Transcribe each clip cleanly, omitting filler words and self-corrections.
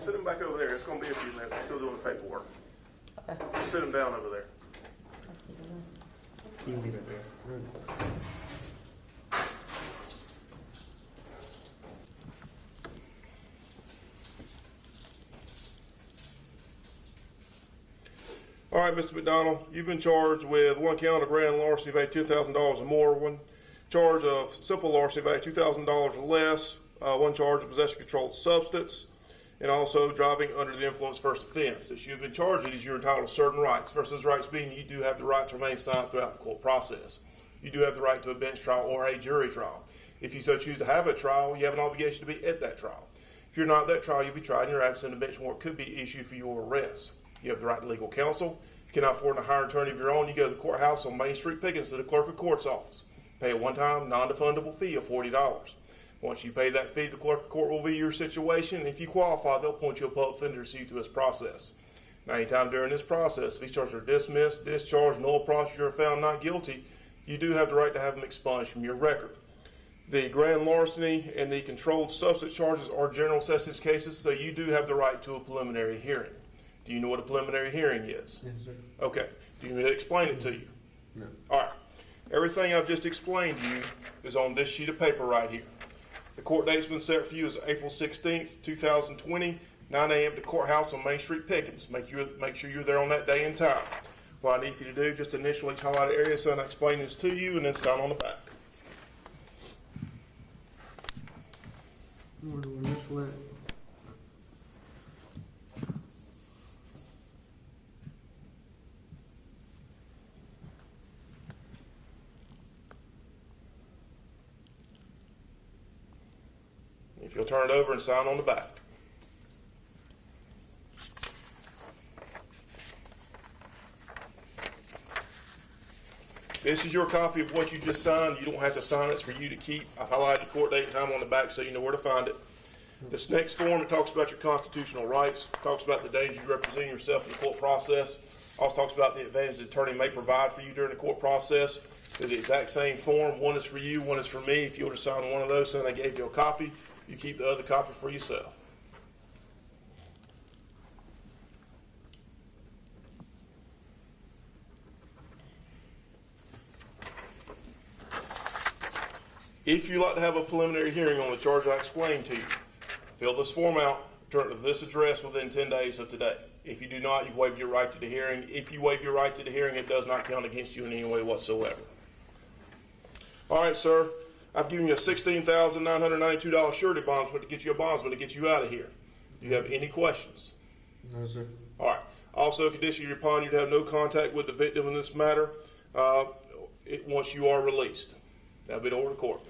sit them back over there. It's going to be a few minutes. We're still doing the paperwork. Okay. Just sit them down over there. Let's see. You can leave it there. All right, Mr. McDonald, you've been charged with one count of grand larceny valued $10,000 or more, one charge of simple larceny valued $2,000 or less, one charge of possession of controlled substance, and also driving under the influence first offense. As you've been charged, it is you're entitled to certain rights. First, those rights being you do have the right to remain silent throughout the court process. You do have the right to a bench trial or a jury trial. If you so choose to have a trial, you have an obligation to be at that trial. If you're not at that trial, you'll be tried in your absence, and a bench warrant could be issued for your arrest. You have the right to legal counsel. If you cannot afford to hire an attorney of your own, you go to the courthouse on Main Street, Pickens, to the clerk of court's office. Pay a one-time, non-refundable fee of $40. Once you pay that fee, the clerk of court will review your situation. If you qualify, they'll appoint you a public defender to see you through this process. Now, anytime during this process, if these charges are dismissed, discharged, null prosecutor, or found not guilty, you do have the right to have them expunged from your record. The grand larceny and the controlled substance charges are general assessment cases, so you do have the right to a preliminary hearing. Do you know what a preliminary hearing is? Yes, sir. Okay. Do you need me to explain it to you? No. All right. Everything I've just explained to you is on this sheet of paper right here. The court date's been set for you as April 16th, 2020, 9 a.m. at the courthouse on Main Street, Pickens. Make sure you're there on that day and time. What I need for you to do, just initial each highlighted area, so I can explain this to you, and then sign on the back. Where do we initial it? If you'll turn it over and sign on the back. This is your copy of what you just signed. You don't have to sign it. It's for you to keep. I've highlighted the court date and time on the back so you know where to find it. This next form, it talks about your constitutional rights, talks about the dangers you represent yourself in the court process, also talks about the advantages the attorney may provide for you during the court process. They're the exact same form. One is for you, one is for me. If you'll just sign one of those, saying I gave you a copy, you keep the other copy for yourself. If you'd like to have a preliminary hearing on the charge I explained to you, fill this form out, return it to this address within 10 days of today. If you do not, you waive your right to the hearing. If you waive your right to the hearing, it does not count against you in any way whatsoever. All right, sir. I've given you a $16,992 surety bondsman to get you a bondsman to get you out of here. Do you have any questions? No, sir. All right. Also, condition upon you to have no contact with the victim in this matter once you are released. That'll be the order of court.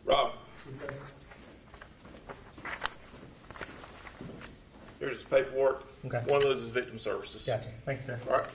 Rob. Here's his paperwork. Okay. One of those is victim services. Gotcha. Thanks, sir. All right.